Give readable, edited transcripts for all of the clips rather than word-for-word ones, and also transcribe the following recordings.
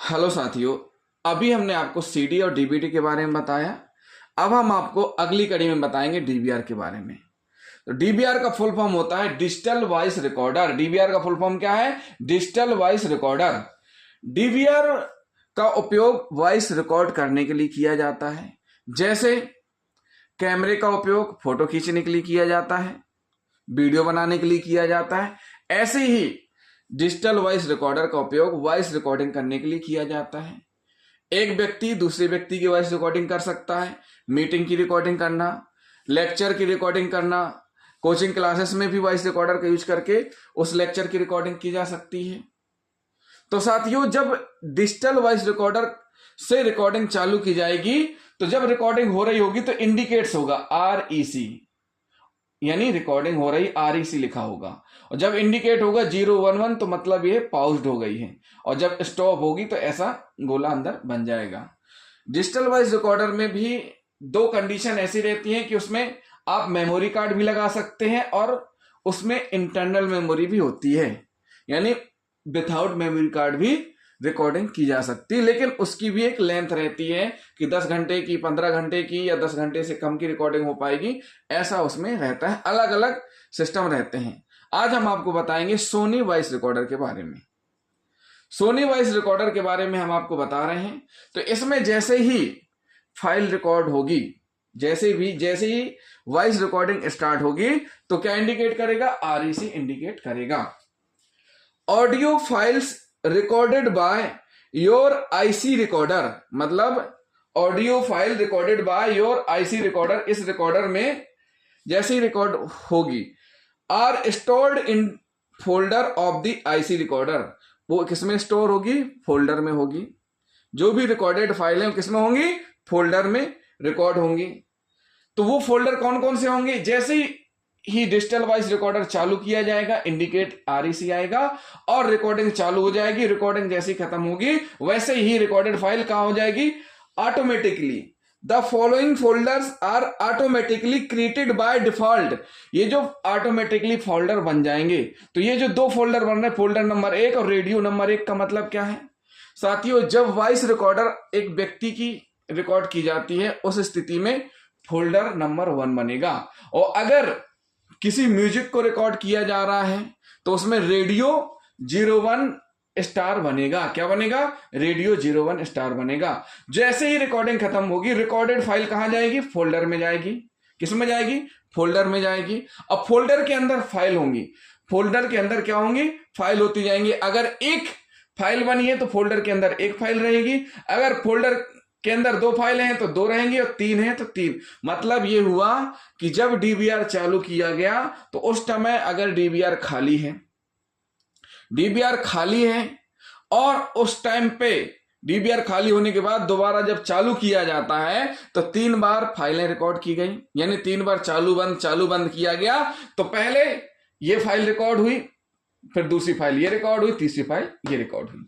Hello साथियों, अभी हमने आपको सीडी और डीवीडी के बारे में बताया। अब हम आपको अगली कड़ी में बताएंगे डीवीआर के बारे में। तो डीवीआर का फुल फॉर्म होता है डिजिटल वॉइस रिकॉर्डर। डीवीआर का फुल फॉर्म क्या है? Digital voice recorder. डीवीआर का उपयोग वॉइस रिकॉर्ड करने के लिए किया जाता है। जैसे कैमरे का उपयोग फोटो खींचने के लिए किया जाता है, वीडियो बनाने के लिए किया जाता है, ऐसे ही डिजिटल वॉइस रिकॉर्डर का उपयोग वॉइस रिकॉर्डिंग करने के लिए किया जाता है। एक व्यक्ति दूसरे व्यक्ति की वॉइस रिकॉर्डिंग कर सकता है, मीटिंग की रिकॉर्डिंग करना, लेक्चर की रिकॉर्डिंग करना, कोचिंग क्लासेस में भी वॉइस रिकॉर्डर का यूज करके उस लेक्चर की रिकॉर्डिंग की जा सकती है। तो साथियों, जब डिजिटल वॉइस रिकॉर्डर से रिकॉर्डिंग चालू की जाएगी तो जब रिकॉर्डिंग हो रही होगी तो इंडिकेट्स होगा REC, यानी रिकॉर्डिंग हो रही REC लिखा होगा। और जब इंडिकेट होगा 011 तो मतलब ये पाउज्ड हो गई है, और जब स्टॉप होगी तो ऐसा गोला अंदर बन जाएगा। डिजिटल वॉइस रिकॉर्डर में भी दो कंडीशन ऐसी रहती हैं कि उसमें आप मेमोरी कार्ड भी लगा सकते हैं और उसमें इंटरनल मेमोरी भी होती है, यानी विदाउट मेमोरी कार्ड भी रिकॉर्डिंग की जा सकती है। लेकिन उसकी भी एक लेंथ रहती है कि 10 घंटे की, 15 घंटे की या 10 घंटे से कम की रिकॉर्डिंग हो पाएगी, ऐसा उसमें रहता है। अलग अलग सिस्टम रहते हैं। आज हम आपको बताएंगे सोनी वॉइस रिकॉर्डर के बारे में। सोनी वॉइस रिकॉर्डर के बारे में हम आपको बता रहे हैं। तो इसमें जैसे ही फाइल रिकॉर्ड होगी, जैसे ही वॉइस रिकॉर्डिंग स्टार्ट होगी तो क्या इंडिकेट करेगा? REC इंडिकेट करेगा। Audio files recorded by your IC recorder, मतलब audio file recorded by your IC recorder, इस रिकॉर्डर में जैसे ही रिकॉर्ड होगी are stored in folder of the IC recorder. वो किसमें स्टोर होगी? फोल्डर में होगी। जो भी रिकॉर्डेड फाइल है किसमें होंगी? फोल्डर में रिकॉर्ड होंगी। तो वो फोल्डर कौन कौन से होंगे? जैसे ही डिजिटल वॉइस रिकॉर्डर चालू किया जाएगा इंडिकेट REC आएगा और रिकॉर्डिंग चालू हो जाएगी। रिकॉर्डिंग जैसी खत्म होगी वैसे ही रिकॉर्डेड फाइल कहां हो जाएगी? Automatically the following folders are automatically created by default. ये जो ऑटोमेटिकली फोल्डर बन जाएंगे, तो ये जो दो फोल्डर बन रहे हैं, फोल्डर नंबर 1 और रेडियो नंबर 1 का मतलब क्या है साथियों? जब वॉइस रिकॉर्डर एक व्यक्ति की रिकॉर्ड की जाती है उस स्थिति में फोल्डर नंबर 1 बनेगा। और अगर किसी म्यूजिक को रिकॉर्ड किया जा रहा है तो उसमें रेडियो 01 स्टार बनेगा। क्या बनेगा? रेडियो 01 स्टार बनेगा। जैसे ही रिकॉर्डिंग खत्म होगी रिकॉर्डेड फाइल कहां जाएगी? फोल्डर में जाएगी। किस में जाएगी? फोल्डर में जाएगी। अब फोल्डर के अंदर फाइल होंगी। फोल्डर के अंदर क्या होंगी? फाइल होती जाएंगी। अगर एक फाइल बनी है तो फोल्डर के अंदर एक फाइल रहेगी। अगर फोल्डर के अंदर 2 फाइलें हैं तो 2 रहेंगी, और 3 हैं तो 3। मतलब ये हुआ कि जब डीवीआर चालू किया गया तो उस समय अगर डीवीआर खाली है और उस टाइम पे डीवीआर खाली होने के बाद दोबारा जब चालू किया जाता है तो 3 बार फाइलें रिकॉर्ड की गई, यानी 3 बार चालू बंद किया गया। तो पहले ये फाइल रिकॉर्ड हुई, फिर दूसरी फाइल ये रिकॉर्ड हुई, तीसरी फाइल ये रिकॉर्ड हुई।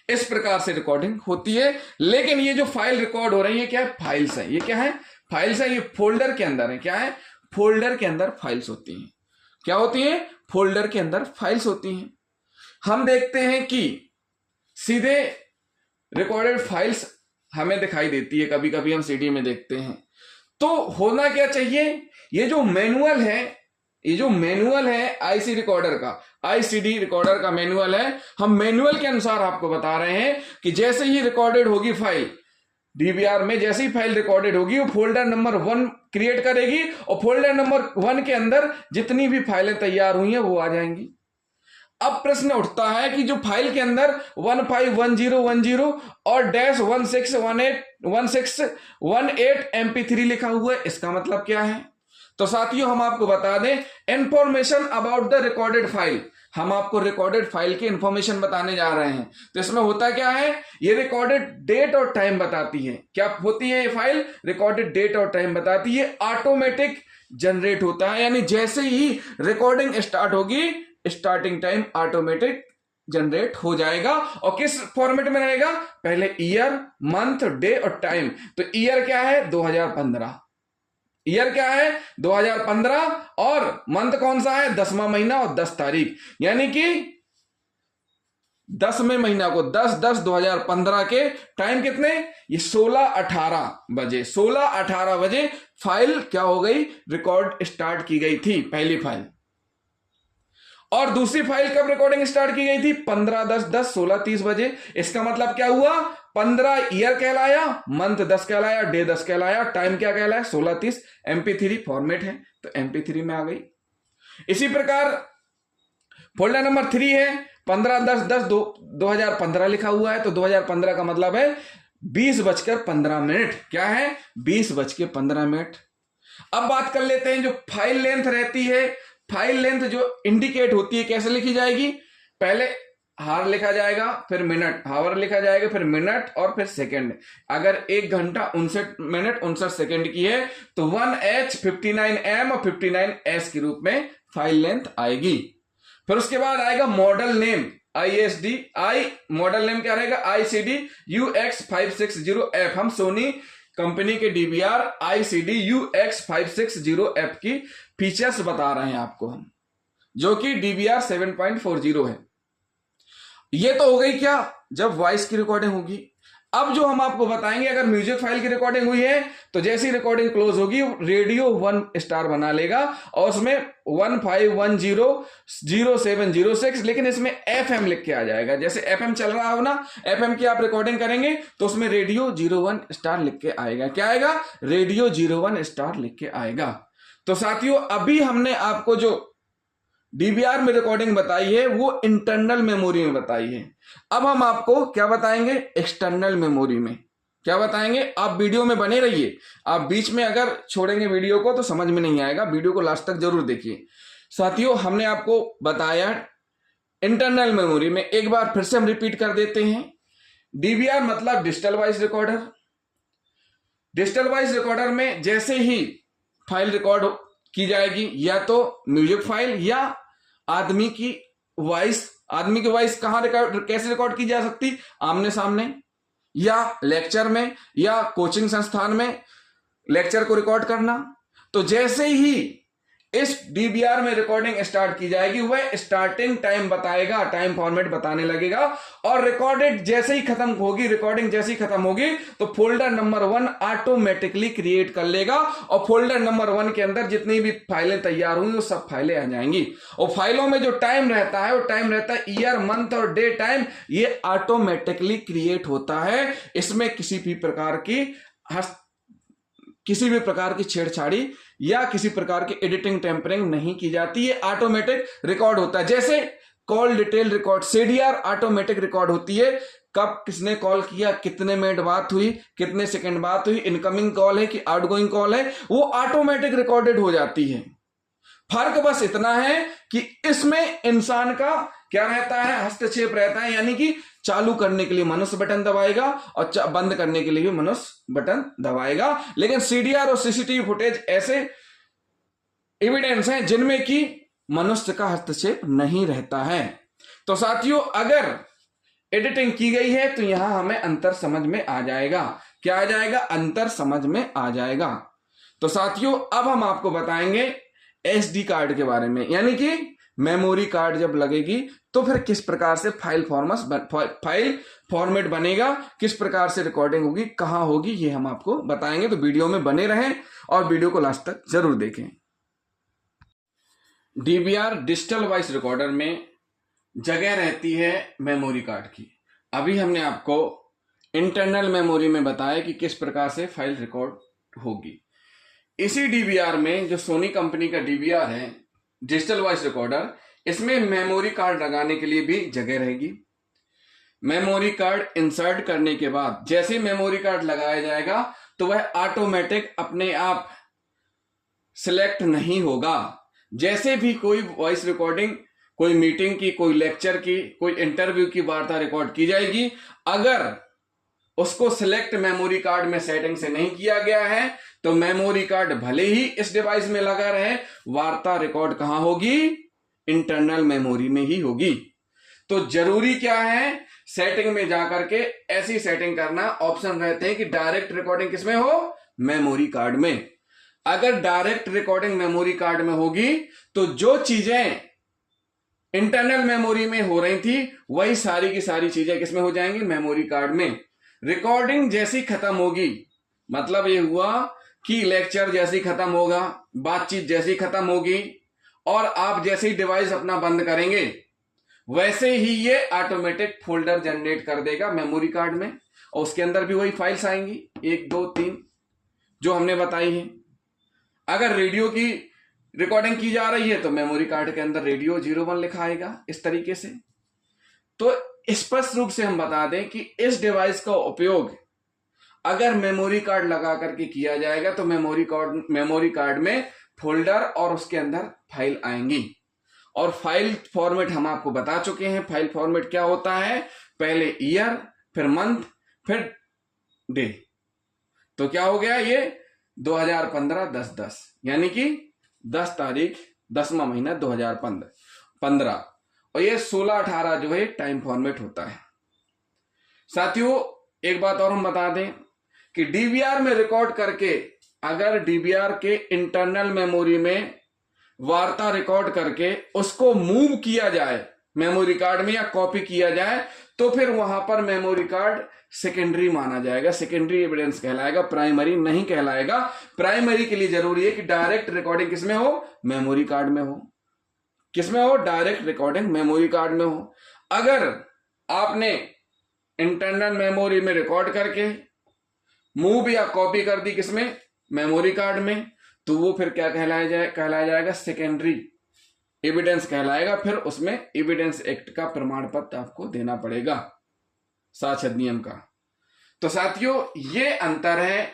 इस प्रकार से रिकॉर्डिंग होती है। लेकिन ये जो फाइल रिकॉर्ड हो रही है क्या है? फाइल्स है। ये क्या है? फाइल्स है। ये फोल्डर के अंदर है। क्या है? फोल्डर के अंदर फाइल्स होती हैं। क्या होती हैं? फोल्डर के अंदर फाइल्स होती हैं। हम देखते हैं कि सीधे रिकॉर्डेड फाइल्स हमें दिखाई देती है, कभी कभी हम CD में देखते हैं। तो होना क्या चाहिए? ये जो मैनुअल है IC रिकॉर्डर का, ICD रिकॉर्डर का मैनुअल है। हम मैनुअल के अनुसार आपको बता रहे हैं कि जैसे ही रिकॉर्डेड होगी फाइल डीवीआर में, जैसे ही फाइल रिकॉर्डेड होगी वो फोल्डर नंबर 1 क्रिएट करेगी और फोल्डर नंबर 1 के अंदर जितनी भी फाइलें तैयार हुई हैं वो आ जाएंगी। अब प्रश्न उठता है कि जो फाइल के अंदर 151010 और -1618 MP3 लिखा हुआ है, इसका मतलब क्या है? तो साथियों, हम आपको बता दें information about the recorded file. हम आपको रिकॉर्डेड फाइल की इंफॉर्मेशन बताने जा रहे हैं। तो इसमें होता क्या है? ये रिकॉर्डेड डेट और टाइम बताती है। क्या होती है ये फाइल? रिकॉर्डेड डेट और टाइम बताती है। ऑटोमेटिक जनरेट होता है, यानी जैसे ही रिकॉर्डिंग स्टार्ट होगी स्टार्टिंग टाइम ऑटोमेटिक जनरेट हो जाएगा। और किस फॉर्मेट में रहेगा? पहले ईयर, मंथ, डे और टाइम। तो ईयर क्या है? 2015। ईयर क्या है? 2015। और मंथ कौन सा है? 10वां महीना और 10 तारीख। यानी कि 10वें महीना को 10/10/2015 के टाइम कितने, ये 16:18 बजे, 16:18 बजे फाइल क्या हो गई, रिकॉर्ड स्टार्ट की गई थी पहली फाइल। और दूसरी फाइल कब रिकॉर्डिंग स्टार्ट की गई थी, 15/10/16:30 बजे। इसका मतलब क्या हुआ, 15 ईयर कहलाया, मंथ 10 कहलाया, डे 10 कहलाया, टाइम क्या कहलाया 16:30। MP3 फॉर्मेट है तो MP3 में आ गई। इसी प्रकार फोल्डर नंबर 3 है, 15/10/2015 लिखा हुआ है, तो 2015 का मतलब है 20:15। क्या है, 20:15। अब बात कर लेते हैं जो फाइल लेंथ रहती है। फाइल लेंथ जो इंडिकेट होती है कैसे लिखी जाएगी, पहले हार लिखा जाएगा, फिर मिनट, हावर लिखा जाएगा, फिर मिनट और फिर सेकंड। अगर 1 घंटा 59 मिनट 59 सेकंड की है तो 1H 59M और 59S के रूप में फाइल लेंथ आएगी। फिर उसके बाद आएगा model name, ISD, model name क्या रहेगा, ICD UX560F। हम सोनी कंपनी के DVR ICD UX560F की फीचर्स बता रहे हैं आपको हम, जो कि DVR 7.40 है। ये तो हो गई क्या, जब वॉइस की रिकॉर्डिंग होगी। अब जो हम आपको बताएंगे, अगर म्यूजिक फाइल की रिकॉर्डिंग हुई है तो जैसी रिकॉर्डिंग क्लोज होगी रेडियो 1 स्टार बना लेगा और उसमें 15100706, लेकिन इसमें FM लिख के आ जाएगा। जैसे FM चल रहा हो ना, FM की आप रिकॉर्डिंग करेंगे तो उसमें रेडियो 01 स्टार लिख के आएगा। क्या आएगा, रेडियो 01 स्टार लिख के आएगा। तो साथियों अभी हमने आपको जो DVR में रिकॉर्डिंग बताई है वो इंटरनल मेमोरी में बताई है। अब हम आपको क्या बताएंगे, एक्सटर्नल मेमोरी में क्या बताएंगे। आप वीडियो में बने रहिए, आप बीच में अगर छोड़ेंगे वीडियो को तो समझ में नहीं आएगा, वीडियो को लास्ट तक जरूर देखिए। साथियों हमने आपको बताया इंटरनल मेमोरी में, एक बार फिर से हम रिपीट कर देते हैं। DVR मतलब digital voice recorder. Digital voice recorder में जैसे ही फाइल रिकॉर्ड की जाएगी, या तो म्यूजिक फाइल या आदमी की वॉइस। आदमी की वॉइस कहां रिकॉर्ड, कैसे रिकॉर्ड की जा सकती, आमने सामने, या लेक्चर में, या कोचिंग संस्थान में लेक्चर को रिकॉर्ड करना। तो जैसे ही इस DVR में रिकॉर्डिंग स्टार्ट की जाएगी वह स्टार्टिंग टाइम बताएगा, टाइम फॉर्मेट बताने लगेगा, और रिकॉर्डेड जैसे ही खत्म होगी, रिकॉर्डिंग जैसे ही खत्म होगी तो फोल्डर नंबर 1 ऑटोमेटिकली क्रिएट कर लेगा, और फोल्डर नंबर 1 के अंदर जितनी भी फाइलें तैयार हुई वो सब फाइलें आ जाएंगी। और फाइलों में जो टाइम रहता है वो टाइम रहता है ईयर, मंथ और डे टाइम, ये ऑटोमेटिकली क्रिएट होता है। इसमें किसी भी प्रकार की छेड़छाड़ी या किसी प्रकार की एडिटिंग टेम्परिंग नहीं की जाती है, ऑटोमेटिक रिकॉर्ड होता है। जैसे call detail record, CDR automatic record होती है, कब किसने कॉल किया, कितने मिनट बात हुई, कितने सेकंड बात हुई, इनकमिंग कॉल है कि आउटगोइंग कॉल है, वो ऑटोमेटिक रिकॉर्डेड हो जाती है। फर्क बस इतना है कि इसमें इंसान का क्या रहता है, हस्तक्षेप रहता है, यानी कि चालू करने के लिए मनुष्य बटन दबाएगा और बंद करने के लिए भी मनुष्य बटन दबाएगा। लेकिन CDR और CCTV फुटेज ऐसे एविडेंस हैं जिनमें कि मनुष्य का हस्तक्षेप नहीं रहता है। तो साथियों अगर एडिटिंग की गई है तो यहां हमें अंतर समझ में आ जाएगा। क्या आ जाएगा, अंतर समझ में आ जाएगा। तो साथियों अब हम आपको बताएंगे SD कार्ड के बारे में, यानी कि मेमोरी कार्ड जब लगेगी तो फिर किस प्रकार से फाइल फॉर्मेट बनेगा, किस प्रकार से रिकॉर्डिंग होगी, कहां होगी, ये हम आपको बताएंगे। तो वीडियो में बने रहें और वीडियो को लास्ट तक जरूर देखें। DVR डिजिटल वॉइस रिकॉर्डर में जगह रहती है मेमोरी कार्ड की। अभी हमने आपको इंटरनल मेमोरी में बताया कि किस प्रकार से फाइल रिकॉर्ड होगी। इसी DVR में जो सोनी कंपनी का DVR है डिजिटल वॉइस रिकॉर्डर, इसमें मेमोरी कार्ड लगाने के लिए भी जगह रहेगी। मेमोरी कार्ड इंसर्ट करने के बाद जैसे मेमोरी कार्ड लगाया जाएगा तो वह ऑटोमेटिक अपने आप सिलेक्ट नहीं होगा। जैसे भी कोई वॉइस रिकॉर्डिंग, कोई मीटिंग की, कोई लेक्चर की, कोई इंटरव्यू की वार्ता रिकॉर्ड की जाएगी, अगर उसको सिलेक्ट मेमोरी कार्ड में सेटिंग से नहीं किया गया है तो मेमोरी कार्ड भले ही इस डिवाइस में लगा रहे, वार्ता रिकॉर्ड कहां होगी, इंटरनल मेमोरी में ही होगी। तो जरूरी क्या है, सेटिंग में जाकर के ऐसी सेटिंग करना, ऑप्शन रहते हैं कि डायरेक्ट रिकॉर्डिंग किसमें हो, मेमोरी कार्ड में। अगर डायरेक्ट रिकॉर्डिंग मेमोरी कार्ड में होगी तो जो चीजें इंटरनल मेमोरी में हो रही थी वही सारी की सारी चीजें किसमें हो जाएंगी, मेमोरी कार्ड में। रिकॉर्डिंग जैसी खत्म होगी, मतलब ये हुआ कि लेक्चर जैसी खत्म होगा, बातचीत जैसी खत्म होगी और आप जैसे ही डिवाइस अपना बंद करेंगे वैसे ही ये ऑटोमेटिक फोल्डर जनरेट कर देगा मेमोरी कार्ड में और उसके अंदर भी वही फाइल्स आएंगी 1 2 3 जो हमने बताई है। अगर रेडियो की रिकॉर्डिंग की जा रही है तो मेमोरी कार्ड के अंदर रेडियो 01 लिखा आएगा इस तरीके से। तो स्पष्ट रूप से हम बता दें कि इस डिवाइस का उपयोग अगर मेमोरी कार्ड लगा करके किया जाएगा तो मेमोरी कार्ड में फोल्डर और उसके अंदर फाइल आएंगी। और फाइल फॉर्मेट हम आपको बता चुके हैं। फाइल फॉर्मेट क्या होता है, पहले ईयर, फिर मंथ, फिर डे। तो क्या हो गया ये 2015 10/10 यानी कि 10 तारीख 10वां महीना 2015 और ये 16-18 जो है टाइम फॉर्मेट होता है। साथियों एक बात और हम बता दें कि डीवीआर में रिकॉर्ड करके अगर डीवीआर के इंटरनल मेमोरी में वार्ता रिकॉर्ड करके उसको मूव किया जाए मेमोरी कार्ड में या कॉपी किया जाए तो फिर वहां पर मेमोरी कार्ड सेकेंडरी माना जाएगा, सेकेंडरी एविडेंस कहलाएगा, प्राइमरी नहीं कहलाएगा। प्राइमरी के लिए जरूरी है कि डायरेक्ट रिकॉर्डिंग किसमें हो, मेमोरी कार्ड में हो। किसमें हो, डायरेक्ट रिकॉर्डिंग मेमोरी कार्ड में हो। अगर आपने इंटरनल मेमोरी में रिकॉर्ड करके मूव या कॉपी कर दी किसमें, मेमोरी कार्ड में, तो वो फिर क्या कहलाया जाएगा सेकेंडरी एविडेंस कहलाएगा। फिर उसमें एविडेंस एक्ट का प्रमाण पत्र आपको देना पड़ेगा, साक्ष्य अधिनियम का। तो साथियों ये अंतर है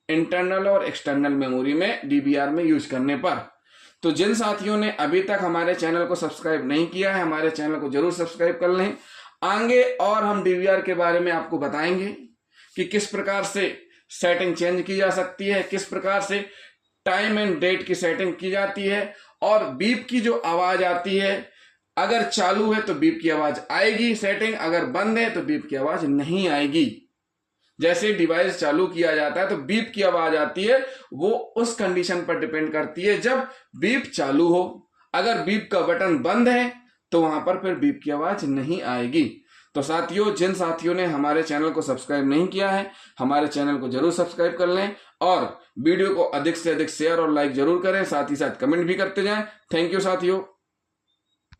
इंटरनल और एक्सटर्नल मेमोरी में डीवीआर में यूज करने पर। तो जिन साथियों ने अभी तक हमारे चैनल को सब्सक्राइब नहीं किया है हमारे चैनल को जरूर सब्सक्राइब कर लें। आगे और हम डीवीआर के बारे में आपको बताएंगे कि किस प्रकार से सेटिंग चेंज की जा सकती है, किस प्रकार से टाइम एंड डेट की सेटिंग की जाती है और बीप की जो आवाज आती है अगर चालू है तो बीप की आवाज आएगी सेटिंग, अगर बंद है तो बीप की आवाज नहीं आएगी। जैसे डिवाइस चालू किया जाता है तो बीप की आवाज आती है, वो उस कंडीशन पर डिपेंड करती है जब बीप चालू हो। अगर बीप का बटन बंद है तो वहां पर फिर बीप की आवाज नहीं आएगी। तो साथियों जिन साथियों ने हमारे चैनल को सब्सक्राइब नहीं किया है हमारे चैनल को जरूर सब्सक्राइब कर लें और वीडियो को अधिक से अधिक शेयर और लाइक जरूर करें, साथ ही साथ कमेंट भी करते जाएं। थैंक यू साथियों।